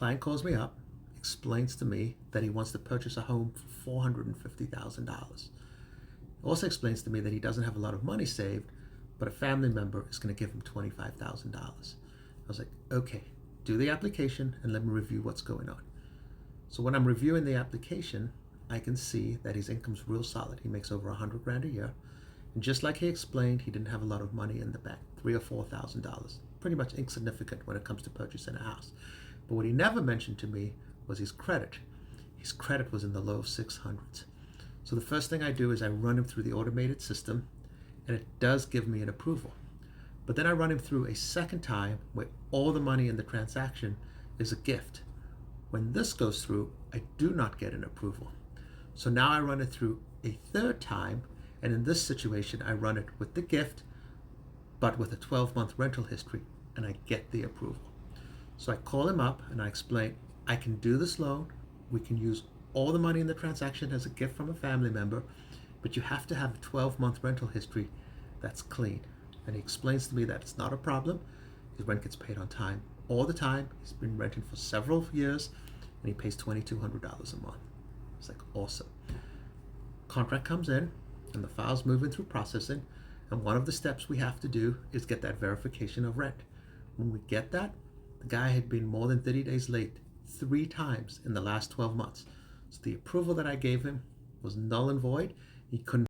Client calls me up, explains to me that he wants to purchase a home for $450,000. Also explains to me that he doesn't have a lot of money saved, but a family member is going to give him $25,000. I was like, okay, do the application and let me review what's going on. So when I'm reviewing the application, I can see that his income's real solid. He makes over 100 grand a year. And just like he explained, he didn't have a lot of money in the bank, $3,000 or $4,000. Pretty much insignificant when it comes to purchasing a house. But what he never mentioned to me was his credit. His credit was in the low 600s. So the first thing I do is I run him through the automated system, and it does give me an approval. But then I run him through a second time where all the money in the transaction is a gift. When this goes through, I do not get an approval. So now I run it through a third time, and in this situation, I run it with the gift, but with a 12-month rental history, and I get the approval. So I call him up and I explain, I can do this loan. We can use all the money in the transaction as a gift from a family member, but you have to have a 12-month rental history that's clean. And he explains to me that it's not a problem. His rent gets paid on time all the time. He's been renting for several years, and he pays $2,200 a month. It's like, awesome. Contract comes in, and the file's moving through processing, and one of the steps we have to do is get that verification of rent. When we get that, the guy had been more than 30 days late 3 times in the last 12 months. So the approval that I gave him was null and void. He couldn't